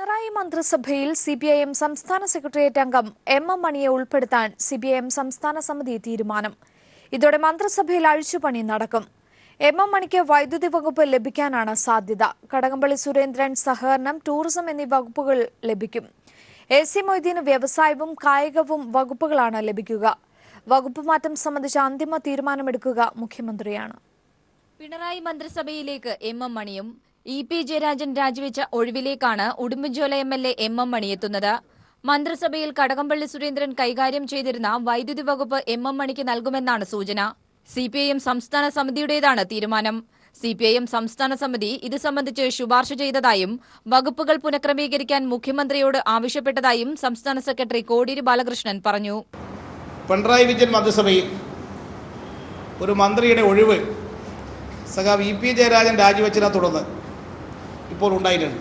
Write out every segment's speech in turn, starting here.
പിണറായി മന്ത്രിസഭയിൽ സിപിഐഎം സംസ്ഥാന സെക്രട്ടേറിയറ്റ് അംഗം എം മണിയെ ഉൾപ്പെടുത്താൻ സിപിഐഎം സംസ്ഥാന സമിതി തീരുമാനം. ഇതോടെ മന്ത്രിസഭയിൽ അഴിച്ചുപണി നടക്കും. എം മണിക്ക് വൈദ്യുതി വകുപ്പ് ലഭിക്കാനാണ് സാധ്യത. കടകംപള്ളി സുരേന്ദ്രൻ സഹകരണം, ടൂറിസം എന്നീ വകുപ്പുകൾ ലഭിക്കും. AC മൊയ്തീന് വ്യവസായവും കായികവും വകുപ്പുകളാണ് ലഭിക്കുക. വകുപ്പ് മാറ്റം സംബന്ധിച്ച അന്തിമ തീരുമാനമെടുക്കുക മുഖ്യമന്ത്രിയാണ്. പിണറായി മന്ത്രിസഭയിലേക്ക് എം മണിയും EP ജയരാജൻ രാജിവെച്ച ഒഴിവിലേക്കാണ് ഉടുമ്പൻചോല MLA എം മണി എത്തുന്നത്. മന്ത്രിസഭയിൽ കടകംപള്ളി സുരേന്ദ്രൻ കൈകാര്യം ചെയ്തിരുന്ന വൈദ്യുതി വകുപ്പ് എം മണിക്ക് നൽകുമെന്നാണ് സൂചന. CPIM സംസ്ഥാന സമിതിയുടേതാണ് തീരുമാനം. CPIM സംസ്ഥാന സമിതി ഇത് സംബന്ധിച്ച് ശുപാർശ ചെയ്തതായും വകുപ്പുകൾ പുനഃക്രമീകരിക്കാൻ മുഖ്യമന്ത്രിയോട് ആവശ്യപ്പെട്ടതായും സംസ്ഥാന സെക്രട്ടറി കോടിയേരി ബാലകൃഷ്ണൻ പറഞ്ഞു. പിണറായി വിജയൻ മന്ത്രിസഭയിൽ ഒരു മന്ത്രിയുടെ ഒഴിവ് സഖാവ് EP ജയരാജൻ രാജിവെച്ചതിനെ തുടർന്ന് ഇപ്പോൾ ഉണ്ടായിട്ടുണ്ട്.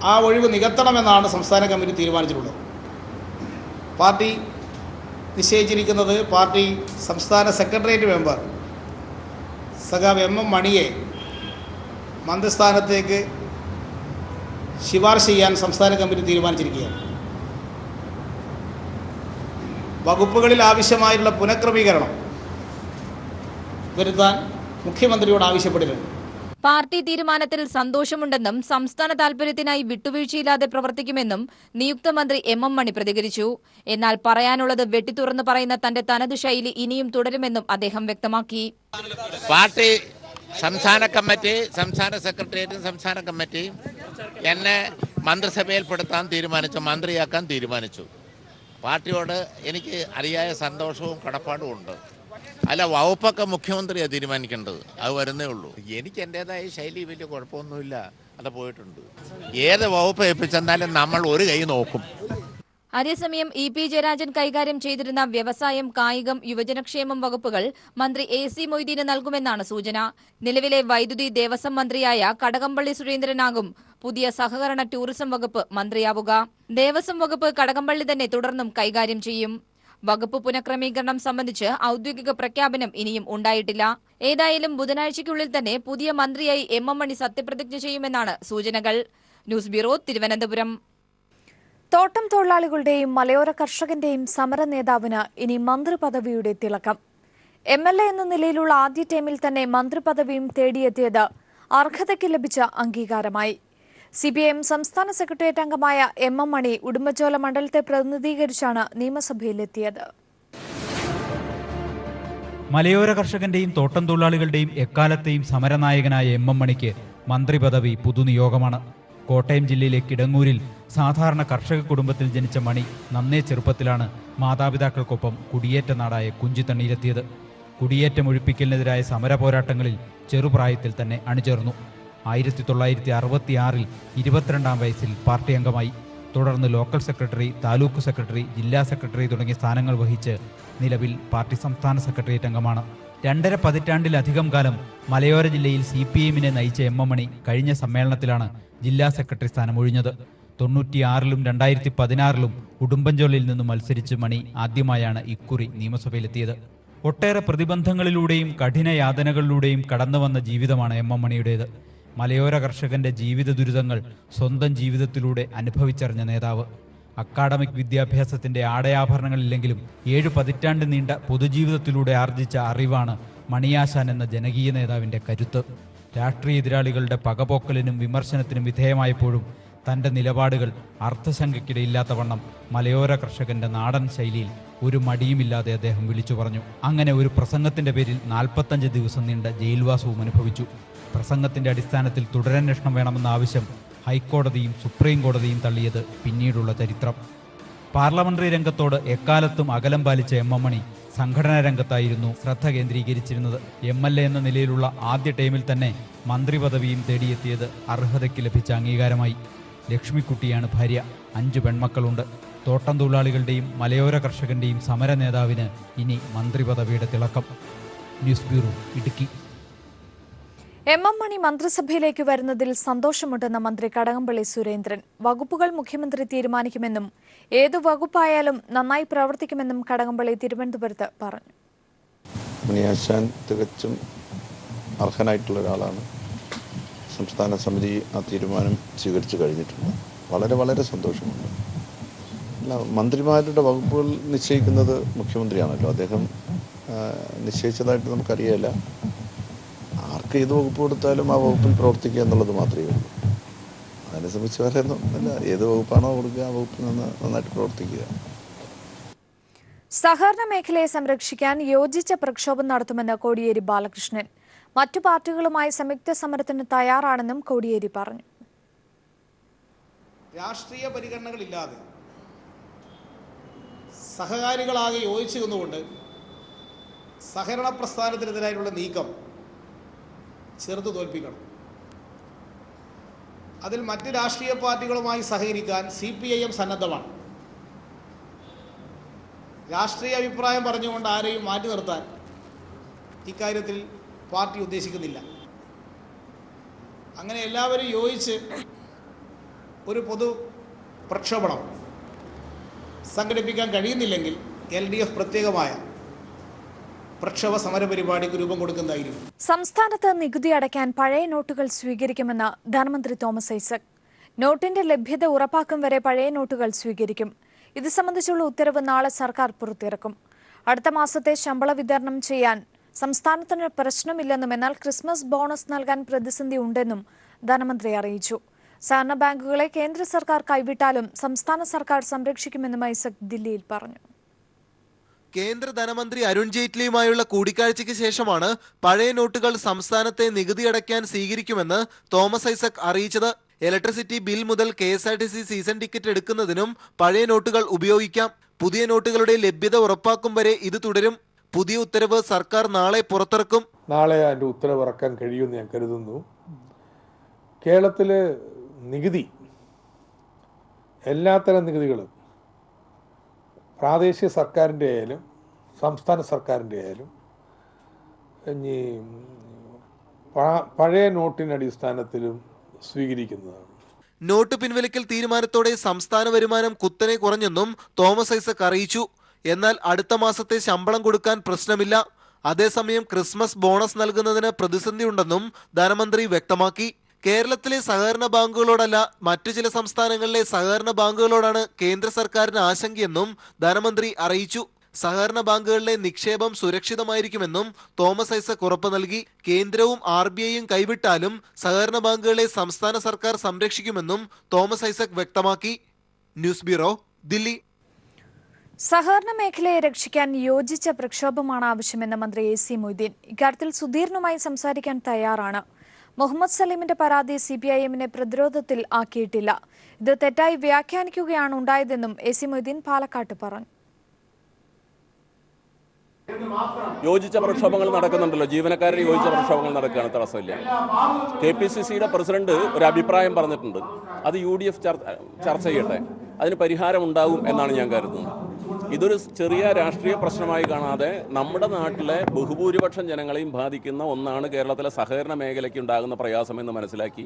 ആ ഒഴിവ് നികത്തണമെന്നാണ് സംസ്ഥാന കമ്മിറ്റി തീരുമാനിച്ചിട്ടുള്ളത്. പാർട്ടി നിശ്ചയിച്ചിരിക്കുന്നത് പാർട്ടി സംസ്ഥാന സെക്രട്ടേറിയറ്റ് മെമ്പർ സഖാവ് M മണിയെ മന്ത്രിസ്ഥാനത്തേക്ക് ശുപാർശ ചെയ്യാൻ സംസ്ഥാന കമ്മിറ്റി തീരുമാനിച്ചിരിക്കുകയാണ്. വകുപ്പുകളിൽ ആവശ്യമായിട്ടുള്ള പുനഃക്രമീകരണം വരുത്താൻ മുഖ്യമന്ത്രിയോട് ആവശ്യപ്പെട്ടിട്ടുണ്ട്. പാർട്ടി തീരുമാനത്തിൽ സന്തോഷമുണ്ടെന്നും സംസ്ഥാന താൽപര്യത്തിനായി വിട്ടുവീഴ്ചയില്ലാതെ പ്രവർത്തിക്കുമെന്നും നിയുക്ത മന്ത്രി M മണി പ്രതികരിച്ചു. എന്നാൽ പറയാനുള്ളത് വെട്ടിത്തുറന്ന് പറയുന്ന തന്റെ തനത് ശൈലി ഇനിയും തുടരുമെന്നും അദ്ദേഹം വ്യക്തമാക്കി. പാർട്ടി സംസ്ഥാന കമ്മിറ്റി, സംസ്ഥാന സെക്രട്ടേറിയറ്റും സംസ്ഥാന കമ്മിറ്റിയും എന്നെ മന്ത്രിസഭയിൽപ്പെടുത്താൻ തീരുമാനിച്ചു, മന്ത്രിയാക്കാൻ തീരുമാനിച്ചു. പാർട്ടിയോട് എനിക്ക് അതിയായ സന്തോഷവും കടപ്പാടും ഉണ്ട്. അല്ല, വകുപ്പൊക്കെ മുഖ്യമന്ത്രിയാണ് തീരുമാനിക്കേണ്ടത്. അത് വരുന്നേ ഉള്ളൂ. എനിക്ക് എൻ്റേതായ ശൈലി വലിയ കുഴപ്പമൊന്നുമില്ല, അത് പോയിട്ടുണ്ട്. ഏത് വകുപ്പ് ഏൽപ്പിച്ചെന്നാലും നമ്മൾ ഒരു കൈ നോക്കും. അതേസമയം EP ജയരാജൻ കൈകാര്യം ചെയ്തിരുന്ന വ്യവസായം, കായികം, യുവജനക്ഷേമം വകുപ്പുകൾ മന്ത്രി AC മൊയ്തീന് നൽകുമെന്നാണ് സൂചന. നിലവിലെ വൈദ്യുതി ദേവസ്വം മന്ത്രിയായ കടകംപള്ളി സുരേന്ദ്രനാകും പുതിയ സഹകരണ ടൂറിസം വകുപ്പ് മന്ത്രിയാവുക. ദേവസ്വം വകുപ്പ് കടകംപള്ളി തന്നെ തുടർന്നും കൈകാര്യം ചെയ്യും. വകുപ്പ് പുനഃക്രമീകരണം സംബന്ധിച്ച് ഔദ്യോഗിക പ്രഖ്യാപനം ഇനിയും ഉണ്ടായിട്ടില്ല. ഏതായാലും ബുധനാഴ്ചയ്ക്കുള്ളിൽ തന്നെ പുതിയ മന്ത്രിയായി M മണി സത്യപ്രതിജ്ഞ ചെയ്യുമെന്നാണ് സൂചനകൾ. News bureau, Thiruvananthapuram. തോട്ടം തൊഴിലാളികളുടെയും മലയോര കർഷകന്റെയും സമര നേതാവിന് ഇനി മന്ത്രിപദവിയുടെ തിളക്കം. MLA എന്ന നിലയിലുള്ള ആദ്യ ടൈമിൽ തന്നെ മന്ത്രിപദവിയും തേടിയെത്തിയത് അർഹതയ്ക്ക് ലഭിച്ച അംഗീകാരമായി. CPIM സംസ്ഥാന സെക്രട്ടേറിയറ്റ് അംഗമായ M മണി ഉടുമ്പൻചോല മണ്ഡലത്തെ പ്രതിനിധീകരിച്ചാണ് നിയമസഭയിലെത്തിയത്. മലയോര കർഷകന്റെയും തോട്ടം തൊഴിലാളികളുടെയും എക്കാലത്തെയും സമരനായകനായ M മണിക്ക് മന്ത്രിപദവി പുതുനിയോഗമാണ്. കോട്ടയം ജില്ലയിലെ കിടങ്ങൂരിൽ സാധാരണ കർഷക കുടുംബത്തിൽ ജനിച്ച മണി നന്നേ ചെറുപ്പത്തിലാണ് മാതാപിതാക്കൾക്കൊപ്പം കുടിയേറ്റ നാടായ കുഞ്ചിത്തണ്ണിയിലെത്തിയത്. കുടിയേറ്റം ഒഴിപ്പിക്കലിനെതിരായ സമര പോരാട്ടങ്ങളിൽ ചെറുപ്രായത്തിൽ തന്നെ അണിചേർന്നു. 1966 22-ാം വയസ്സിൽ പാർട്ടി അംഗമായി. തുടർന്ന് ലോക്കൽ സെക്രട്ടറി, താലൂക്ക് സെക്രട്ടറി, ജില്ലാ സെക്രട്ടറി തുടങ്ങിയ സ്ഥാനങ്ങൾ വഹിച്ച് നിലവിൽ പാർട്ടി സംസ്ഥാന സെക്രട്ടേറിയറ്റ് അംഗമാണ്. 2.5 പതിറ്റാണ്ടിലധികം കാലം മലയോര ജില്ലയിൽ CPIMനെ നയിച്ച M മണി കഴിഞ്ഞ സമ്മേളനത്തിലാണ് ജില്ലാ സെക്രട്ടറി സ്ഥാനം ഒഴിഞ്ഞത്. 96-ലും 2016-ലും ഉടുമ്പൻചോലയിൽ നിന്ന് മത്സരിച്ച് മണി ആദ്യമായാണ് ഇക്കുറി നിയമസഭയിലെത്തിയത്. ഒട്ടേറെ പ്രതിബന്ധങ്ങളിലൂടെയും കഠിന യാതനകളിലൂടെയും കടന്നുവന്ന ജീവിതമാണ് M മണിയുടേത്. മലയോര കർഷകന്റെ ജീവിത ദുരിതങ്ങൾ സ്വന്തം ജീവിതത്തിലൂടെ അനുഭവിച്ചറിഞ്ഞ നേതാവ്. അക്കാഡമിക് വിദ്യാഭ്യാസത്തിന്റെ ആടയാഭരണങ്ങളില്ലെങ്കിലും 7 പതിറ്റാണ്ട് നീണ്ട പൊതുജീവിതത്തിലൂടെ ആർജിച്ച അറിവാണ് മണിയാശാൻ എന്ന ജനകീയ നേതാവിന്റെ കരുത്ത്. രാഷ്ട്രീയ എതിരാളികളുടെ പകപോക്കലിനും വിമർശനത്തിനും വിധേയമായപ്പോഴും തന്റെ നിലപാടുകൾ അർത്ഥശങ്കയ്ക്കിടയില്ലാത്തവണ്ണം മലയോര കർഷകന്റെ നാടൻ ശൈലിയിൽ ഒരു മടിയുമില്ലാതെ അദ്ദേഹം വിളിച്ചു പറഞ്ഞു. അങ്ങനെ ഒരു പ്രസംഗത്തിന്റെ പേരിൽ 45 ദിവസം നീണ്ട ജയിൽവാസവും അനുഭവിച്ചു. പ്രസംഗത്തിന്റെ അടിസ്ഥാനത്തിൽ തുടരന്വേഷണം വേണമെന്ന ആവശ്യം ഹൈക്കോടതിയും സുപ്രീം കോടതിയും തള്ളിയത് പിന്നീടുള്ള ചരിത്രം. പാർലമെന്ററി രംഗത്തോട് എക്കാലത്തും അകലം പാലിച്ച M മണി സംഘടനാ രംഗത്തായിരുന്നു ശ്രദ്ധ കേന്ദ്രീകരിച്ചിരുന്നത്. MLA എന്ന നിലയിലുള്ള ആദ്യ ടൈമിൽ തന്നെ മന്ത്രിപദവിയും തേടിയെത്തിയത് അർഹതയ്ക്ക് ലഭിച്ച അംഗീകാരമായി. ലക്ഷ്മിക്കുട്ടിയാണ് ഭാര്യ. 5 പെൺമക്കളുണ്ട്. തോട്ടം തൊഴിലാളികളുടെയും മലയോര കർഷകന്റെയും സമര നേതാവിന് ഇനി മന്ത്രിപദവിയുടെ തിളക്കം. News bureau, Idukki. M മണി മന്ത്രിസഭയിലേക്ക് വരുന്നതിൽ സന്തോഷമുണ്ടെന്ന മന്ത്രി കടകംപള്ളി സുരേന്ദ്രൻ. വകുപ്പുകൾ മുഖ്യമന്ത്രി തീരുമാനിക്കുമെന്നും ഏതു വകുപ്പായാലും നന്നായി പ്രവർത്തിക്കുമെന്നും കടകംപള്ളി തിരുവനന്തപുരത്ത് പറഞ്ഞു. മണിയാശാൻ തികച്ചും അർഹനായിട്ടുള്ള ഒരാളാണ്. സംസ്ഥാന സമിതി ആ തീരുമാനം സ്വീകരിച്ചു കഴിഞ്ഞിട്ടുണ്ട്. വളരെ സന്തോഷമുണ്ട്. അല്ല, മന്ത്രിമാരുടെ വകുപ്പുകൾ നിശ്ചയിക്കുന്നത് മുഖ്യമന്ത്രിയാണല്ലോ. അദ്ദേഹം നിശ്ചയിച്ചതായിട്ട് നമുക്കറിയില്ല. ആർക്ക് ഏത് വകുപ്പ് കൊടുത്താലും ആ വകുപ്പിൽ പ്രവർത്തിക്കുക എന്നുള്ളത് മാത്രമേ ഉള്ളൂ. അതിനെ സംബന്ധിച്ച് വേറെ ഒന്നും അല്ല. ഏത് വകുപ്പാണോ കൊടുക്കുക ആ വകുപ്പിൽ നിന്ന് നന്നായിട്ട് പ്രവർത്തിക്കുക. സഹകരണ മേഖലയെ സംരക്ഷിക്കാൻ യോജിച്ച പ്രക്ഷോഭം നടത്തുമെന്ന് കോടിയേരി ബാലകൃഷ്ണൻ. മറ്റു പാർട്ടികളുമായി സംയുക്ത സമരത്തിന് തയ്യാറാണെന്നും കോടിയേരി പറഞ്ഞു. രാഷ്ട്രീയ പരിഗണനകളില്ലാതെ സഹകാരികളാകെ യോജിച്ചു നിന്നുകൊണ്ട് സഹകരണ പ്രസ്ഥാനത്തിനെതിരായിട്ടുള്ള നീക്കം ചെറുത്തു തോൽപ്പിക്കണം. അതിൽ മറ്റ് രാഷ്ട്രീയ പാർട്ടികളുമായി സഹകരിക്കാൻ CPIM സന്നദ്ധമാണ്. രാഷ്ട്രീയ അഭിപ്രായം പറഞ്ഞുകൊണ്ട് ആരെയും മാറ്റി നിർത്താൻ ഇക്കാര്യത്തിൽ പാർട്ടി ഉദ്ദേശിക്കുന്നില്ല. അങ്ങനെ എല്ലാവരും യോജിച്ച് ഒരു പൊതു പ്രക്ഷോഭണം സംഘടിപ്പിക്കാൻ കഴിയുന്നില്ലെങ്കിൽ LDF പ്രത്യേകമായ പ്രക്ഷോഭ സമര പരിപാടിക്ക് രൂപം കൊടുക്കുന്നതായിരിക്കും. സംസ്ഥാനത്ത് നികുതി അടയ്ക്കാൻ പഴയ നോട്ടുകൾ സ്വീകരിക്കുമെന്ന് ധനമന്ത്രി തോമസ് ഐസക്. നോട്ടിന്റെ ലഭ്യത ഉറപ്പാക്കും വരെ പഴയ നോട്ടുകൾ സ്വീകരിക്കും. ഇത് സംബന്ധിച്ചുള്ള ഉത്തരവ് നാളെ സർക്കാർ പുറത്തിറക്കും. അടുത്ത മാസത്തെ ശമ്പള വിതരണം ചെയ്യാൻ സംസ്ഥാനത്തിന് പ്രശ്നമില്ലെന്നും എന്നാൽ ക്രിസ്മസ് ബോണസ് നൽകാൻ പ്രതിസന്ധി ഉണ്ടെന്നും ധനമന്ത്രി അറിയിച്ചു. സഹകരണ ബാങ്കുകളെ കേന്ദ്ര സർക്കാർ കൈവിട്ടാലും സംസ്ഥാന സർക്കാർ സംരക്ഷിക്കുമെന്നും ഐസക് ദില്ലിയിൽ പറഞ്ഞു. കേന്ദ്ര ധനമന്ത്രി അരുൺ ജെയ്റ്റ്ലിയുമായുള്ള കൂടിക്കാഴ്ചയ്ക്ക് ശേഷമാണ് പഴയ നോട്ടുകൾ സംസ്ഥാനത്തെ നികുതി അടയ്ക്കാൻ സ്വീകരിക്കുമെന്ന് തോമസ് ഐസക് അറിയിച്ചത്. ഇലക്ട്രിസിറ്റി ബിൽ മുതൽ KSRTC സീസൺ ടിക്കറ്റ് എടുക്കുന്നതിനും പഴയ നോട്ടുകൾ ഉപയോഗിക്കാം. പുതിയ നോട്ടുകളുടെ ലഭ്യത ഉറപ്പാക്കും വരെ ഇത് തുടരും. പുതിയ ഉത്തരവ് സർക്കാർ നാളെ പുറത്തിറക്കും. നാളെ അതിൻ്റെ ഉത്തരവ് ഇറക്കാൻ കഴിയുമെന്ന് ഞാൻ കരുതുന്നു. കേരളത്തിലെ നികുതി, എല്ലാത്തരം നികുതികളും പ്രാദേശിക സർക്കാരിൻ്റെ ആയാലും സംസ്ഥാന സർക്കാരിൻ്റെ ആയാലും ഇനി പഴയ നോട്ടിൻ്റെ അടിസ്ഥാനത്തിലും സ്വീകരിക്കുന്നതാണ്. നോട്ട് പിൻവലിക്കൽ തീരുമാനത്തോടെ സംസ്ഥാന വരുമാനം കുത്തനെ കുറഞ്ഞെന്നും തോമസ് ഐസക് അറിയിച്ചു. എന്നാൽ അടുത്ത മാസത്തെ ശമ്പളം കൊടുക്കാൻ പ്രശ്നമില്ല. അതേസമയം ക്രിസ്മസ് ബോണസ് നൽകുന്നതിന് പ്രതിസന്ധിയുണ്ടെന്നും ധനമന്ത്രി വ്യക്തമാക്കി. കേരളത്തിലെ സഹകരണ ബാങ്കുകളോടല്ല മറ്റു ചില സംസ്ഥാനങ്ങളിലെ സഹകരണ ബാങ്കുകളോടാണ് കേന്ദ്ര സർക്കാരിന് ആശങ്കയെന്നും ധനമന്ത്രി അറിയിച്ചു. സഹകരണ ബാങ്കുകളിലെ നിക്ഷേപം സുരക്ഷിതമായിരിക്കുമെന്നും തോമസ് ഐസക് ഉറപ്പ് നൽകി. കേന്ദ്രവും RBIയും കൈവിട്ടാലും സഹകരണ ബാങ്കുകളെ സംസ്ഥാന സർക്കാർ സംരക്ഷിക്കുമെന്നും തോമസ് ഐസക് വ്യക്തമാക്കി. News bureau, Delhi. സഹകരണ മേഖലയെ രക്ഷിക്കാൻ യോജിച്ച പ്രക്ഷോഭമാണ് ആവശ്യമെന്ന് മന്ത്രി AC മൊയ്തീൻ. ഇക്കാര്യത്തിൽ സുധീറിനുമായി സംസാരിക്കാൻ തയ്യാറാണ്. മുഹമ്മദ് സലീമിന്റെ പരാതി CPIMനെ പ്രതിരോധത്തിൽ ആക്കിയിട്ടില്ല. ഇത് തെറ്റായി വ്യാഖ്യാനിക്കുകയാണ് ഉണ്ടായതെന്നും AC മൊയ്തീൻ പാലക്കാട്ട് പറഞ്ഞു. യോജിച്ച പ്രക്ഷോഭങ്ങൾ നടക്കുന്നുണ്ടല്ലോ, ജീവനക്കാരുടെ യോജിച്ച പ്രക്ഷോഭങ്ങൾ നടക്കുകയാണ്, തടസ്സമില്ല. KPCCയുടെ പ്രസിഡന്റ് ഒരു അഭിപ്രായം പറഞ്ഞിട്ടുണ്ട്. അത് UDF ചർച്ച ചെയ്യട്ടെ, അതിന് പരിഹാരം ഉണ്ടാകും എന്നാണ് ഞാൻ കരുതുന്നത്. ഇതൊരു ചെറിയ രാഷ്ട്രീയ പ്രശ്നമായി കാണാതെ നമ്മുടെ നാട്ടിലെ ബഹുഭൂരിപക്ഷം ജനങ്ങളെയും ബാധിക്കുന്ന ഒന്നാണ് കേരളത്തിലെ സഹകരണ മേഖലയ്ക്ക് ഉണ്ടാകുന്ന പ്രയാസമെന്ന് മനസ്സിലാക്കി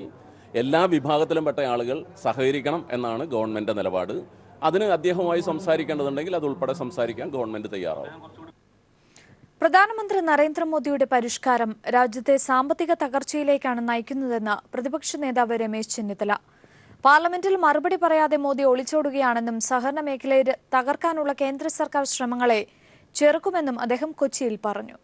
എല്ലാ വിഭാഗത്തിലും പെട്ട ആളുകൾ സഹകരിക്കണം എന്നാണ് ഗവൺമെൻറ് നിലപാട്. അതിന് അദ്ദേഹവുമായി സംസാരിക്കേണ്ടതുണ്ടെങ്കിൽ അതുൾപ്പെടെ സംസാരിക്കാൻ ഗവൺമെൻറ് തയ്യാറാവും. പ്രധാനമന്ത്രി നരേന്ദ്രമോദിയുടെ പരിഷ്കാരം രാജ്യത്തെ സാമ്പത്തിക തകർച്ചയിലേക്കാണ് നയിക്കുന്നതെന്ന് പ്രതിപക്ഷ നേതാവ് രമേശ് ചെന്നിത്തല. പാർലമെന്റിൽ മറുപടി പറയാതെ മോദി ഒളിച്ചോടുകയാണെന്നും സഹകരണ മേഖലയെ തകർക്കാനുള്ള കേന്ദ്ര സർക്കാർ ശ്രമങ്ങളെ ചെറുക്കുമെന്നും അദ്ദേഹം കൊച്ചിയിൽ പറഞ്ഞു.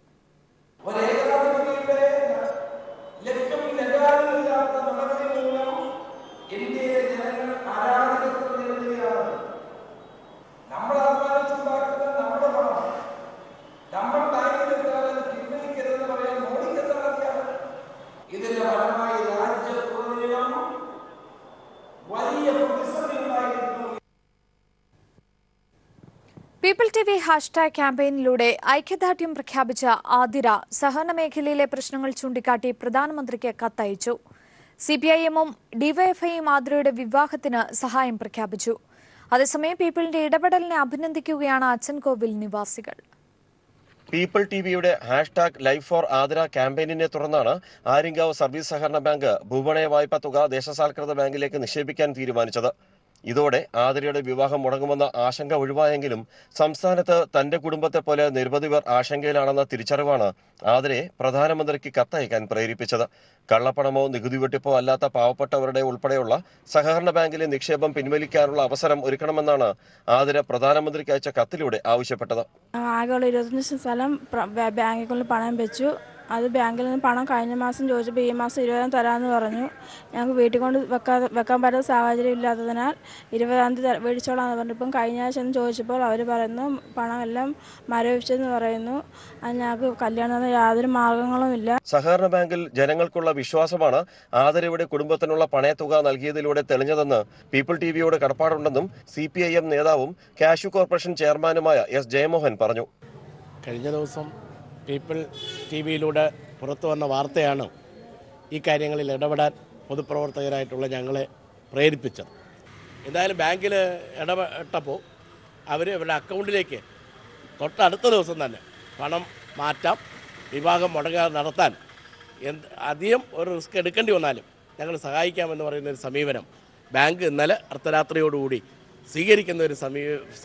പീപ്പിൾ TV ഹാഷ്ടാഗ് ക്യാമ്പയിനിലൂടെ ഐക്യദാർഢ്യം പ്രഖ്യാപിച്ച ആതിര സഹകരണ മേഖലയിലെ പ്രശ്നങ്ങൾ ചൂണ്ടിക്കാട്ടി പ്രധാനമന്ത്രിക്ക് കത്തയച്ചു. CPIMും DYFIയും ആതിരയുടെ വിവാഹത്തിന് സഹായം പ്രഖ്യാപിച്ചു. അതേസമയം പീപ്പിളിന്റെ ഇടപെടലിനെ അഭിനന്ദിക്കുകയാണ് അച്ചൻകോവിൽ നിവാസികൾ. പീപ്പിൾ TVയുടെ ഹാഷ്ടാഗ് ലൈഫ് ഫോർ ആതിര ക്യാമ്പയിനിനെ തുടർന്നാണ് ആര്യങ്കാവ് സർവീസ് സഹകരണ ബാങ്ക് ഭൂപണയ വായ്പ തുക ദേശസാൽകൃത ബാങ്കിലേക്ക് നിക്ഷേപിക്കാൻ തീരുമാനിച്ചത്. ഇതോടെ ആതിരയുടെ വിവാഹം മുടങ്ങുമെന്ന ആശങ്ക ഒഴിവായെങ്കിലും സംസ്ഥാനത്ത് തന്റെ കുടുംബത്തെ പോലെ നിരവധി പേർ ആശങ്കയിലാണെന്ന തിരിച്ചറിവാണ് ആതിരയെ പ്രധാനമന്ത്രിക്ക് കത്തയക്കാൻ പ്രേരിപ്പിച്ചത്. കള്ളപ്പണമോ നികുതി വെട്ടിപ്പോ അല്ലാത്ത പാവപ്പെട്ടവരുടെ ഉൾപ്പെടെയുള്ള സഹകരണ ബാങ്കിലെ നിക്ഷേപം പിൻവലിക്കാനുള്ള അവസരം ഒരുക്കണമെന്നാണ് ആതിര പ്രധാനമന്ത്രിക്ക് അയച്ച കത്തിലൂടെ ആവശ്യപ്പെട്ടത്. ആകെയുള്ള 25 സ്ഥലം ബാങ്കിൽ കൊണ്ട് പണം വെച്ചു. അത് ബാങ്കിൽ നിന്ന് പണം കഴിഞ്ഞ മാസം ചോദിച്ചപ്പോൾ ഈ മാസം 20,000 തരാമെന്ന് പറഞ്ഞു. ഞങ്ങൾക്ക് വീട്ടിൽ കൊണ്ട് വെക്കാൻ പറ്റുന്ന സാഹചര്യം ഇല്ലാത്തതിനാൽ 20,000 തീയതി മേടിച്ചോളാമെന്ന് പറഞ്ഞു. ഇപ്പം കഴിഞ്ഞ ആഴ്ച ചോദിച്ചപ്പോൾ അവർ പറയുന്നു പണം എല്ലാം മരവിപ്പിച്ചെന്ന് പറയുന്നു. അത് ഞങ്ങൾക്ക് കല്യാണത്തിന് യാതൊരു മാർഗങ്ങളും ഇല്ല. സഹകരണ ബാങ്കിൽ ജനങ്ങൾക്കുള്ള വിശ്വാസമാണ് ആതിരയുടെ കുടുംബത്തിനുള്ള പണയത്തുക നൽകിയതിലൂടെ തെളിഞ്ഞതെന്ന് പീപ്പിൾ ടിവിയോട് കടപ്പാടുണ്ടെന്നും CPIM നേതാവും കാഷ്യൂ കോർപ്പറേഷൻ ചെയർമാനുമായ S. ജയമോഹൻ പറഞ്ഞു. കഴിഞ്ഞ ദിവസം പീപ്പിൾ ടിവിയിലൂടെ പുറത്തു വന്ന വാർത്തയാണ് ഈ കാര്യങ്ങളിൽ ഇടപെടാൻ പൊതുപ്രവർത്തകരായിട്ടുള്ള ഞങ്ങളെ പ്രേരിപ്പിച്ചത്. എന്തായാലും ബാങ്കിൽ ഇടപെട്ടപ്പോൾ അവർ അവരുടെ അക്കൗണ്ടിലേക്ക് തൊട്ടടുത്ത ദിവസം തന്നെ പണം മാറ്റാം, വിവാഹം മുടങ്ങാതെ നടത്താൻ അധികം ഒരു റിസ്ക് എടുക്കേണ്ടി വന്നാലും ഞങ്ങൾ സഹായിക്കാമെന്ന് പറയുന്ന ഒരു സമീപനം ബാങ്ക് ഇന്നലെ അർദ്ധരാത്രിയോടുകൂടി സ്വീകരിക്കുന്ന ഒരു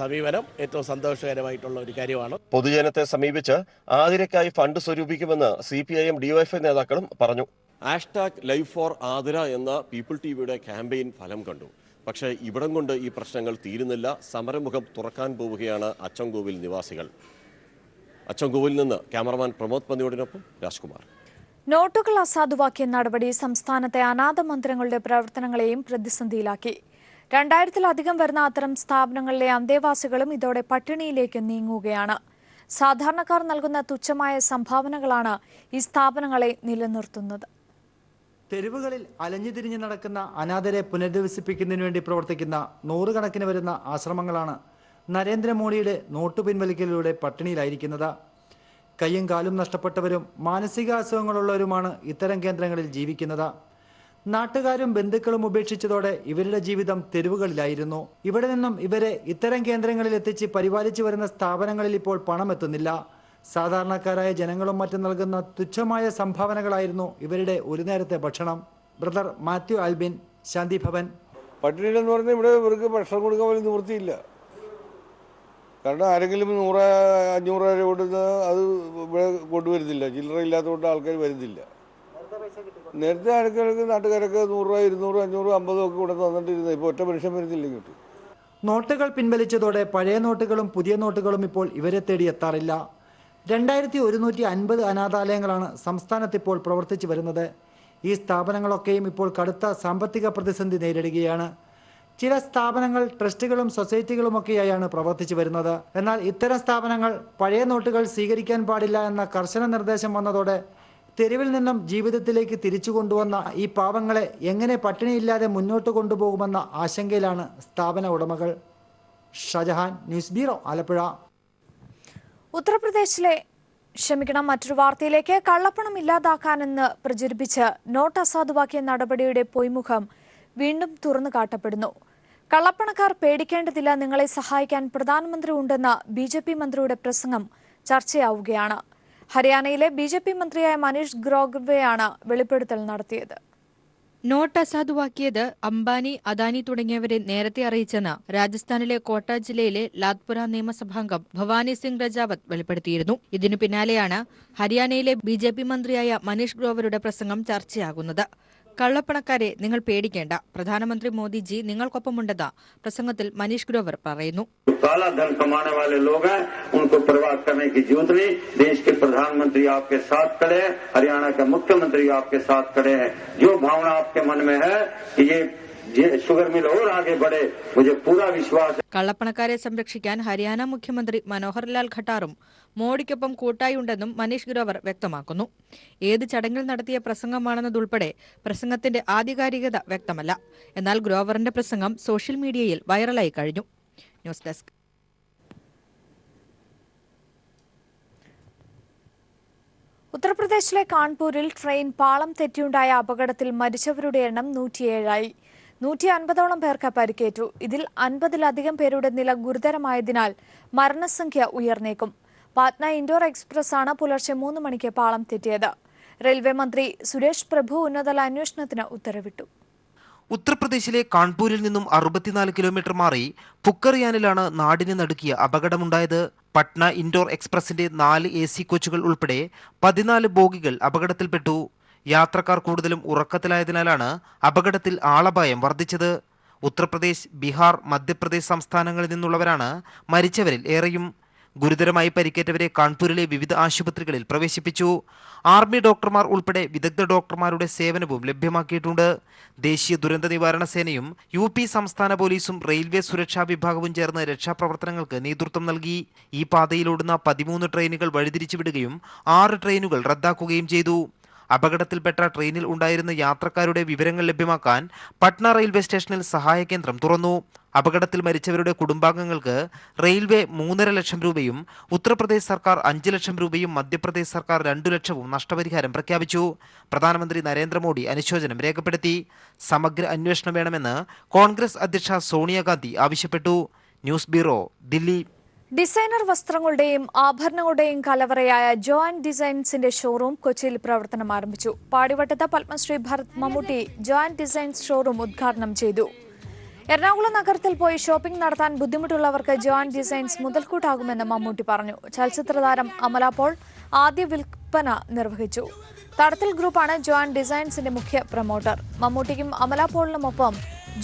സമീപനം ഏറ്റവും സന്തോഷകരമായിട്ടുള്ള ഒരു കാര്യമാണ്. പൊതുജനത്തെ സമീപിച്ച് ആതിരയ്ക്കായി ഫണ്ട് സ്വരൂപിക്കുമെന്ന് CPIM DYFI നേതാക്കളും പറഞ്ഞു. #Live for ആതിര എന്ന പീപ്പിൾ ടിവിയുടെ ക്യാമ്പയിൻ ഫലം കണ്ടു. പക്ഷേ ഇവിടം കൊണ്ട് ഈ പ്രശ്നങ്ങൾ തീരുന്നില്ല. സമരമുഖം തുറക്കാൻ പോവുകയാണ് അച്ചൻകോവിൽ നിവാസികൾ. അച്ചൻകോവിൽ നിന്ന് ക്യാമറമാൻ പ്രമോദ് പന്നിയോടിനൊപ്പം രാജ്കുമാർ. നോട്ടുകൾ അസാധുവാക്കിയ നടപടി സംസ്ഥാനത്തെ അനാഥ മന്ദിരങ്ങളുടെ പ്രവർത്തനങ്ങളെയും പ്രതിസന്ധിയിലാക്കി. 2000-ലധികം വരുന്ന അത്തരം സ്ഥാപനങ്ങളിലെ അന്തേവാസികളും ഇതോടെ പട്ടിണിയിലേക്ക് നീങ്ങുകയാണ്. സാധാരണക്കാർ നൽകുന്ന തുച്ഛമായ സംഭാവനകളാണ് ഈ സ്ഥാപനങ്ങളെ നിലനിർത്തുന്നത്. തെരുവുകളിൽ അലഞ്ഞുതിരിഞ്ഞ് നടക്കുന്ന അനാഥരെ പുനരധിവസിപ്പിക്കുന്നതിന് വേണ്ടി പ്രവർത്തിക്കുന്ന 100 കണക്കിന് വരുന്ന ആശ്രമങ്ങളാണ് നരേന്ദ്രമോദിയുടെ നോട്ടു പിൻവലിക്കലിലൂടെ പട്ടിണിയിലായിരിക്കുന്നത്. കയ്യും കാലും നഷ്ടപ്പെട്ടവരും മാനസിക അസുഖങ്ങളുള്ളവരുമാണ് ഇത്തരം കേന്ദ്രങ്ങളിൽ ജീവിക്കുന്നത്. നാട്ടുകാരും ബന്ധുക്കളും ഉപേക്ഷിച്ചതോടെ ഇവരുടെ ജീവിതം തെരുവുകളിലായിരുന്നു. ഇവിടെ നിന്നും ഇവരെ ഇത്തരം കേന്ദ്രങ്ങളിൽ എത്തിച്ച് പരിപാലിച്ചു വരുന്ന സ്ഥാപനങ്ങളിൽ ഇപ്പോൾ പണം എത്തുന്നില്ല. സാധാരണക്കാരായ ജനങ്ങളും മറ്റും നൽകുന്ന തുച്ഛമായ സംഭാവനകളായിരുന്നു ഇവരുടെ ഒരു നേരത്തെ ഭക്ഷണം. ബ്രദർ മാത്യു ആൽബിൻ, ശാന്തി ഭവൻ. പട്ടിണിയിലെന്ന് പറഞ്ഞാൽ ഇവിടെ ഇവർക്ക് ഭക്ഷണം കൊടുക്കാൻ പോലും നിവൃത്തിയില്ല. കാരണം ആരെങ്കിലും 100-500 രൂപ കൊടുത്ത് അത് ഇവിടെ കൊണ്ടുവരുന്നില്ല. ചില്ലറ ഇല്ലാത്തതുകൊണ്ട് ആൾക്കാർ വരുന്നില്ല. നേരത്തെ ആൾക്കാർക്ക് നാട്ടുകാരൊക്കെ 100 രൂപ 200 500 50 ഒക്കെ ഇവിടെ തന്നിട്ടിരുന്നത്. ഇപ്പോൾ ഒറ്റ മനുഷ്യൻ വരുന്നില്ല ഇങ്ങോട്ട്. നോട്ടുകൾ പിൻവലിച്ചതോടെ പഴയ നോട്ടുകളും പുതിയ നോട്ടുകളും ഇപ്പോൾ ഇവരെ തേടി എത്താറില്ല. 2150 അനാഥാലയങ്ങളാണ് സംസ്ഥാനത്ത് ഇപ്പോൾ പ്രവർത്തിച്ചു വരുന്നത്. ഈ സ്ഥാപനങ്ങളൊക്കെയും ഇപ്പോൾ കടുത്ത സാമ്പത്തിക പ്രതിസന്ധി നേരിടുകയാണ്. ചില സ്ഥാപനങ്ങൾ ട്രസ്റ്റുകളും സൊസൈറ്റികളുമൊക്കെയായാണ് പ്രവർത്തിച്ചു വരുന്നത്. എന്നാൽ ഇത്തരം സ്ഥാപനങ്ങൾ പഴയ നോട്ടുകൾ സ്വീകരിക്കാൻ പാടില്ല എന്ന കർശന നിർദ്ദേശം വന്നതോടെ തെരുവിൽ നിന്നും ജീവിതത്തിലേക്ക് തിരിച്ചു കൊണ്ടുവന്ന ഈ പാവങ്ങളെ എങ്ങനെ പട്ടിണിയില്ലാതെ മുന്നോട്ട് കൊണ്ടുപോകുമെന്ന ആശങ്കയിലാണ് സ്ഥാപന ഉടമകൾ. Shajahan, news bureau, Alappuzha. മറ്റൊരു വാർത്തയിലേക്ക്. കള്ളപ്പണം ഇല്ലാതാക്കാനെന്ന് പ്രചരിപ്പിച്ച് നോട്ട് അസാധുവാക്കിയ നടപടിയുടെ പൊയ്മുഖം വീണ്ടും തുറന്നു കാട്ടപ്പെടുന്നു. കള്ളപ്പണക്കാർ പേടിക്കേണ്ടതില്ല, നിങ്ങളെ സഹായിക്കാൻ പ്രധാനമന്ത്രി ഉണ്ടെന്ന BJP മന്ത്രിയുടെ പ്രസംഗം ചർച്ചയാവുകയാണ്. ഹരിയാനയിലെ BJP മന്ത്രിയായ മനീഷ് ഗ്രോവറെയാണ് വെളിപ്പെടുത്തൽ നടത്തിയത്. നോട്ട് അസാധുവാക്കിയത് അംബാനി, അദാനി തുടങ്ങിയവരെ നേരത്തെ അറിയിച്ചെന്ന് രാജസ്ഥാനിലെ കോട്ട ജില്ലയിലെ ലാത്പുര നിയമസഭാംഗം ഭവാനി സിംഗ് രജാവത്ത് വെളിപ്പെടുത്തിയിരുന്നു. ഇതിനു പിന്നാലെയാണ് ഹരിയാനയിലെ BJP മന്ത്രിയായ മനീഷ് ഗ്രോവറുടെ പ്രസംഗം ചർച്ചയാകുന്നത്. കള്ളപ്പണക്കാരെ നിങ്ങൾ പേടിക്കേണ്ട, പ്രധാനമന്ത്രി മോദിജി നിങ്ങൾക്കൊപ്പമുണ്ടെന്ന് പ്രസംഗത്തിൽ മനീഷ് ഗ്രോവർ പറയുന്നു. काला धन कमाने वाले लोग हैं, उनको परवाह करने की जरूरत नहीं. देश के प्रधानमंत्री आपके साथ खड़े हैं, हरियाणा का मुख्यमंत्री आपके साथ खड़े हैं. जो भावना आपके मन में है कि ये शुगर मिल और आगे बढ़े, मुझे पूरा विश्वास है. കള്ളപ്പണക്കാരെ സംരക്ഷിക്കാൻ ഹരിയാന മുഖ്യമന്ത്രി മനോഹർ ലാൽ ഖട്ടാറും മോഡിക്കൊപ്പം കൂട്ടായുണ്ടെന്നും മനീഷ് ഗ്രോവർ വ്യക്തമാക്കുന്നു. ഏത് ചടങ്ങിൽ നടത്തിയ പ്രസംഗമാണെന്നതുൾപ്പെടെ പ്രസംഗത്തിന്റെ ആധികാരികത വ്യക്തമല്ല. എന്നാൽ ഗ്രോവറിന്റെ പ്രസംഗം സോഷ്യൽ മീഡിയയിൽ വൈറലായി കഴിഞ്ഞു. News desk. ഉത്തർപ്രദേശിലെ കാൺപൂരിൽ ട്രെയിൻ പാളം തെറ്റിയുണ്ടായ അപകടത്തിൽ മരിച്ചവരുടെ എണ്ണം 107ആയി. 150ഓളം പേർക്ക് പരിക്കേറ്റു. ഇതിൽ 50-ലധികം പേരുടെ നില ഗുരുതരമായതിനാൽ മരണസംഖ്യ ഉയർന്നേക്കും. പാറ്റ്ന ഇൻഡോർ എക്സ്പ്രസ് ആണ് പുലർച്ചെ 3 മണിക്ക് പാളം തെറ്റിയത്. റെയിൽവേ മന്ത്രി സുരേഷ് പ്രഭു ഉന്നതതല അന്വേഷണത്തിന് ഉത്തരവിട്ടു. ഉത്തർപ്രദേശിലെ കാൺപൂരിൽ നിന്നും 64 കിലോമീറ്റർ മാറി പുക്കറിയാനിലാണ് നാടിനെ നടുക്കിയ അപകടമുണ്ടായത്. പട്ന ഇൻഡോർ എക്സ്പ്രസിന്റെ 4 AC കോച്ചുകൾ ഉൾപ്പെടെ 14 ബോഗികൾ അപകടത്തിൽപ്പെട്ടു. യാത്രക്കാർ കൂടുതലും ഉറക്കത്തിലായതിനാലാണ് അപകടത്തിൽ ആളപായം വർദ്ധിച്ചത്. ഉത്തർപ്രദേശ്, ബീഹാർ, മധ്യപ്രദേശ് സംസ്ഥാനങ്ങളിൽ നിന്നുള്ളവരാണ് മരിച്ചവരിൽ ഏറെയും. ഗുരുതരമായി പരിക്കേറ്റവരെ കാൺപൂരിലെ വിവിധ ആശുപത്രികളിൽ പ്രവേശിപ്പിച്ചു. ആർമി ഡോക്ടർമാർ ഉൾപ്പെടെ വിദഗ്ധ ഡോക്ടർമാരുടെ സേവനവും ലഭ്യമാക്കിയിട്ടുണ്ട്. ദേശീയ ദുരന്ത നിവാരണ സേനയും UP സംസ്ഥാന പോലീസും റെയിൽവേ സുരക്ഷാ വിഭാഗവും ചേർന്ന് രക്ഷാപ്രവർത്തനങ്ങൾക്ക് നേതൃത്വം നൽകി. ഈ പാതയിലോടുന്ന 13 ട്രെയിനുകൾ വഴിതിരിച്ചു വിടുകയും 6 ട്രെയിനുകൾ റദ്ദാക്കുകയും ചെയ്തു. അപകടത്തിൽപ്പെട്ട ട്രെയിനിൽ ഉണ്ടായിരുന്ന യാത്രക്കാരുടെ വിവരങ്ങൾ ലഭ്യമാക്കാൻ പട്ന റെയിൽവേ സ്റ്റേഷനിൽ സഹായ കേന്ദ്രം തുറന്നു. അപകടത്തിൽ മരിച്ചവരുടെ കുടുംബാംഗങ്ങൾക്ക് റെയിൽവേ 3.5 ലക്ഷം രൂപയും ഉത്തർപ്രദേശ് സർക്കാർ 5 ലക്ഷം രൂപയും മധ്യപ്രദേശ് സർക്കാർ 2 ലക്ഷവും നഷ്ടപരിഹാരം പ്രഖ്യാപിച്ചു. പ്രധാനമന്ത്രി നരേന്ദ്രമോദി അനുശോചനം രേഖപ്പെടുത്തി. സമഗ്ര അന്വേഷണം വേണമെന്ന് കോൺഗ്രസ് അധ്യക്ഷ സോണിയാഗാന്ധി ആവശ്യപ്പെട്ടു. News bureau, Delhi. ഡിസൈനർ വസ്ത്രങ്ങളുടെയും ആഭരണങ്ങളുടെയും കലവറയായ ജോൻ ഡിസൈൻസിന്റെ ഷോറൂം കൊച്ചിയിൽ പ്രവർത്തനം ആരംഭിച്ചു. പാടിവട്ടത്ത് Padmashri Bharat Mammootty Jon designs showroom ഉദ്ഘാടനം ചെയ്തു. എറണാകുളം നഗരത്തിൽ പോയി ഷോപ്പിംഗ് നടത്താൻ ബുദ്ധിമുട്ടുള്ളവർക്ക് ജോൻ ഡിസൈൻസ് മുതൽക്കൂട്ടാകുമെന്ന് മമ്മൂട്ടി പറഞ്ഞു. ചലച്ചിത്ര താരം അമല പോൾ ആദ്യ വിൽപ്പന നിർവഹിച്ചു. തടത്തിൽ ഗ്രൂപ്പാണ് ജോൻ ഡിസൈൻസിന്റെ മുഖ്യ പ്രൊമോട്ടർ. മമ്മൂട്ടിക്കും അമല പോളിനുമൊപ്പം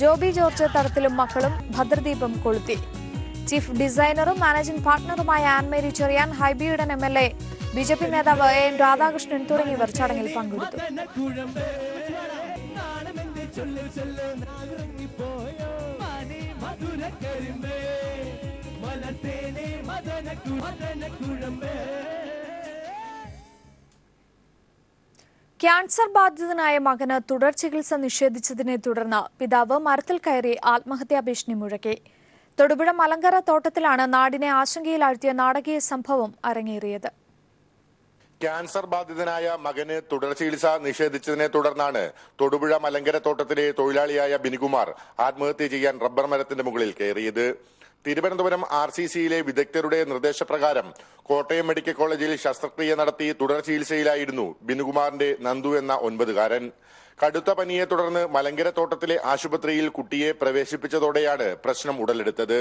ജോബി ജോർജ് തടത്തിലും മക്കളും ഭദ്രദീപം കൊളുത്തി. ചീഫ് ഡിസൈനറും മാനേജിംഗ് പാർട്ണറുമായ Annmary Cherian, Hibi Eden MLA, BJP നേതാവ് AN രാധാകൃഷ്ണൻ തുടങ്ങിയവർ ചടങ്ങിൽ പങ്കെടുത്തു. ക്യാൻസർ ബാധിതനായ മകന് തുടർ ചികിത്സ നിഷേധിച്ചതിനെ തുടർന്ന് പിതാവ് മരത്തിൽ കയറി ആത്മഹത്യാ ഭീഷണി മുഴക്കി. തൊടുപുഴ മലങ്കര തോട്ടത്തിലാണ് നാടിനെ ആശങ്കയിലാഴ്ത്തിയ നാടകീയ സംഭവം അരങ്ങേറിയത്. ക്യാൻസർ ബാധിതനായ മകന് തുടർ ചികിത്സ നിഷേധിച്ചതിനെ തുടർന്നാണ് തൊടുപുഴ മലങ്കര തോട്ടത്തിലെ തൊഴിലാളിയായ ബിനുകുമാർ ആത്മഹത്യ ചെയ്യാൻ റബ്ബർ മരത്തിന്റെ മുകളിൽ കയറിയത്. തിരുവനന്തപുരം RCCയിലെ വിദഗ്ധരുടെ നിർദ്ദേശപ്രകാരം കോട്ടയം മെഡിക്കൽ കോളേജിൽ ശസ്ത്രക്രിയ നടത്തി തുടർ ചികിത്സയിലായിരുന്നു ബിനുകുമാറിന്റെ നന്ദു എന്ന 9-കാരൻ. കടുത്ത പനിയെ തുടർന്ന് മലങ്കര തോട്ടത്തിലെ ആശുപത്രിയിൽ കുട്ടിയെ പ്രവേശിപ്പിച്ചതോടെയാണ് പ്രശ്നം ഉടലെടുത്തത്.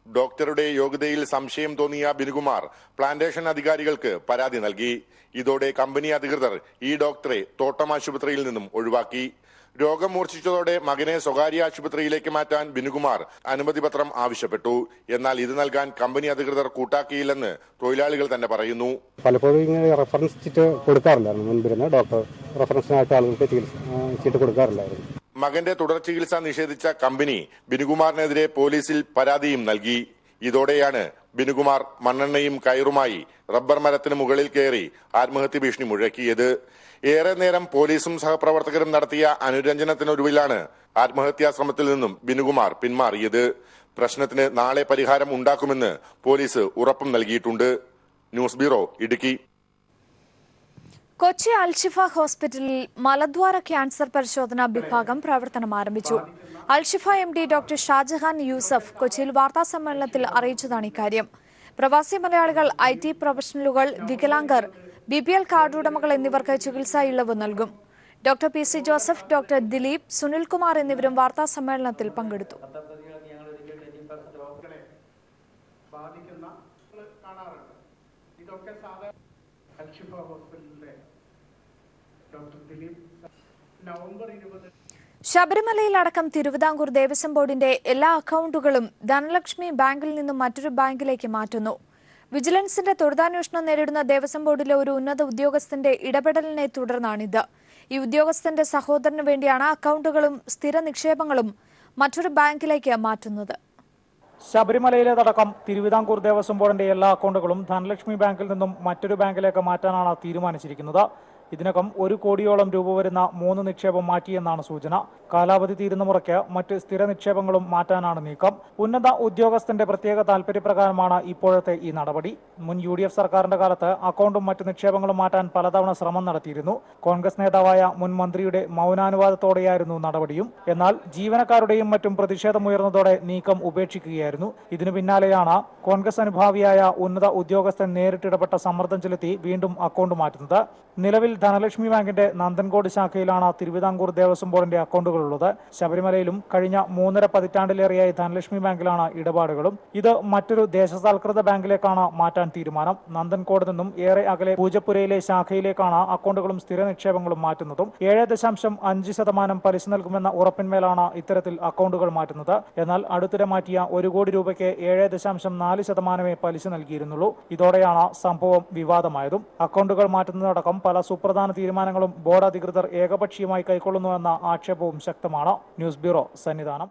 ഡോക്ടറുടെ യോഗ്യതയിൽ സംശയം തോന്നിയ ബിനുകുമാർ പ്ലാന്റേഷൻ അധികാരികൾക്ക് പരാതി നൽകി. ഇതോടെ കമ്പനി അധികൃതർ ഈ ഡോക്ടറെ തോട്ടം ആശുപത്രിയിൽ നിന്നും ഒഴിവാക്കി. രോഗം മൂർച്ഛിച്ചതോടെ മകനെ സ്വകാര്യ ആശുപത്രിയിലേക്ക് മാറ്റാൻ ബിനുകുമാർ അനുമതി പത്രം ആവശ്യപ്പെട്ടു. എന്നാൽ ഇത് നൽകാൻ കമ്പനി അധികൃതർ കൂട്ടാക്കിയില്ലെന്ന് തൊഴിലാളികൾ തന്നെ പറയുന്നു. പലപ്പോഴും ഇങ്ങനെ റെഫറൻസ് ചീട്ട് കൊടുക്കാറില്ലായിരുന്നു. മുൻപിരുന്ന ഡോക്ടർ റെഫറൻസിനായിട്ട് ആളുകൾക്ക് ചീട്ട് കൊടുക്കാറില്ലായിരുന്നു. മകന്റെ തുടർ ചികിത്സ നിഷേധിച്ച കമ്പനി ബിനുകുമാറിനെതിരെ പോലീസിൽ പരാതിയും നൽകി. ഇതോടെയാണ് ബിനുകുമാർ മണ്ണെണ്ണയും കയറുമായി റബ്ബർ മരത്തിന് മുകളിൽ കയറി ആത്മഹത്യ ഭീഷണി മുഴക്കിയത്. ഏറെ നേരം പോലീസും സഹപ്രവർത്തകരും നടത്തിയ അനുരഞ്ജനത്തിനൊടുവിലാണ് ആത്മഹത്യാ ശ്രമത്തിൽ നിന്നും ബിനുകുമാർ പിന്മാറിയത്. പ്രശ്നത്തിന് നാളെ പരിഹാരം ഉണ്ടാക്കുമെന്ന് പോലീസ് ഉറപ്പും നൽകിയിട്ടുണ്ട്. News bureau, Idukki. കൊച്ചി അൽഷിഫ ഹോസ്പിറ്റലിൽ മലദ്വാര ക്യാൻസർ പരിശോധനാ വിഭാഗം പ്രവർത്തനം ആരംഭിച്ചു. അൽഷിഫ MD ഡോക്ടർ ഷാജഹാൻ യൂസഫ് കൊച്ചിയിൽ വാർത്താസമ്മേളനത്തിൽ അറിയിച്ചതാണ് ഇക്കാര്യം. പ്രവാസി മലയാളികൾ, IT പ്രൊഫഷണലുകൾ, വികലാംഗർ, BPL കാർഡ് ഉടമകൾ എന്നിവർക്ക് ചികിത്സാ ഇളവ് നൽകും. Doctor PC Joseph, doctor Dileep, Sunilkumar എന്നിവരും വാർത്താസമ്മേളനത്തിൽ പങ്കെടുത്തു. ശബരിമലയിലടക്കം തിരുവിതാംകൂർ ദേവസ്വം ബോർഡിന്റെ എല്ലാ അക്കൗണ്ടുകളും ധനലക്ഷ്മി ബാങ്കിൽ നിന്നും മറ്റൊരു ബാങ്കിലേക്ക് മാറ്റുന്നു. വിജിലൻസിന്റെ തൊഴിലന്വേഷണം നേരിടുന്ന ദേവസ്വം ബോർഡിലെ ഒരു ഉന്നത ഉദ്യോഗസ്ഥന്റെ ഇടപെടലിനെ തുടർന്നാണിത്. ഈ ഉദ്യോഗസ്ഥന്റെ സഹോദരന് വേണ്ടിയാണ് അക്കൗണ്ടുകളും സ്ഥിര നിക്ഷേപങ്ങളും മറ്റൊരു ബാങ്കിലേക്ക് മാറ്റുന്നത്. ശബരിമലയിലേതടക്കം തിരുവിതാംകൂർ ദേവസ്വം ബോർഡിന്റെ എല്ലാ അക്കൗണ്ടുകളും ധനലക്ഷ്മി ബാങ്കിൽ നിന്നും മറ്റൊരു ബാങ്കിലേക്ക് മാറ്റാനാണ് തീരുമാനിച്ചിരിക്കുന്നത്. ഇതിനകം 1 കോടിയോളം രൂപ വരുന്ന 3 നിക്ഷേപം മാറ്റിയെന്നാണ് സൂചന. കാലാവധി തീരുന്ന മുറയ്ക്ക് മറ്റ് സ്ഥിര നിക്ഷേപങ്ങളും മാറ്റാനാണ് നീക്കം. ഉന്നത ഉദ്യോഗസ്ഥന്റെ പ്രത്യേക താൽപര്യപ്രകാരമാണ് ഇപ്പോഴത്തെ ഈ നടപടി. മുൻ UDF സർക്കാരിന്റെ കാലത്ത് അക്കൗണ്ടും മറ്റ് നിക്ഷേപങ്ങളും മാറ്റാൻ പലതവണ ശ്രമം നടത്തിയിരുന്നു. കോൺഗ്രസ് നേതാവായ മുൻ മന്ത്രിയുടെ മൗനാനുവാദത്തോടെയായിരുന്നു നടപടിയും. എന്നാൽ ജീവനക്കാരുടെയും മറ്റും പ്രതിഷേധമുയർന്നതോടെ നീക്കം ഉപേക്ഷിക്കുകയായിരുന്നു. ഇതിനു പിന്നാലെയാണ് കോൺഗ്രസ് അനുഭാവിയായ ഉന്നത ഉദ്യോഗസ്ഥൻ നേരിട്ടിടപെട്ട സമ്മർദ്ദം ചെലുത്തി വീണ്ടും അക്കൗണ്ട് മാറ്റുന്നത്. നിലവിൽ ധനലക്ഷ്മി ബാങ്കിന്റെ നന്ദൻകോട് ശാഖയിലാണ് തിരുവിതാംകൂർ ദേവസ്വം ബോർഡിന്റെ അക്കൗണ്ടുകളുള്ളത്. ശബരിമലയിലും കഴിഞ്ഞ 3.5 പതിറ്റാണ്ടിലേറെയായി ധനലക്ഷ്മി ബാങ്കിലാണ് ഇടപാടുകളും. ഇത് മറ്റൊരു ദേശസാൽകൃത ബാങ്കിലേക്കാണ് മാറ്റാൻ തീരുമാനം. നന്ദൻകോട് നിന്നും ഏറെ അകലെ പൂജപ്പുരയിലെ ശാഖയിലേക്കാണ് അക്കൗണ്ടുകളും സ്ഥിര നിക്ഷേപങ്ങളും മാറ്റുന്നതും. 7.5% പലിശ നൽകുമെന്ന ഉറപ്പിന്മേലാണ് ഇത്തരത്തിൽ അക്കൗണ്ടുകൾ മാറ്റുന്നത്. എന്നാൽ അടുത്തിടെ മാറ്റിയ 1 കോടി രൂപയ്ക്ക് 7.4% പലിശ നൽകിയിരുന്നുള്ളൂ. ഇതോടെയാണ് സംഭവം വിവാദമായതും. അക്കൗണ്ടുകൾ മാറ്റുന്നതടക്കം പല സുപ്രധാന തീരുമാനങ്ങളും ബോർഡ് അധികൃതർ ഏകപക്ഷീയമായി കൈക്കൊള്ളുന്നുവെന്ന ആക്ഷേപവും ശക്തമാണ്. News bureau, Sannidhanam.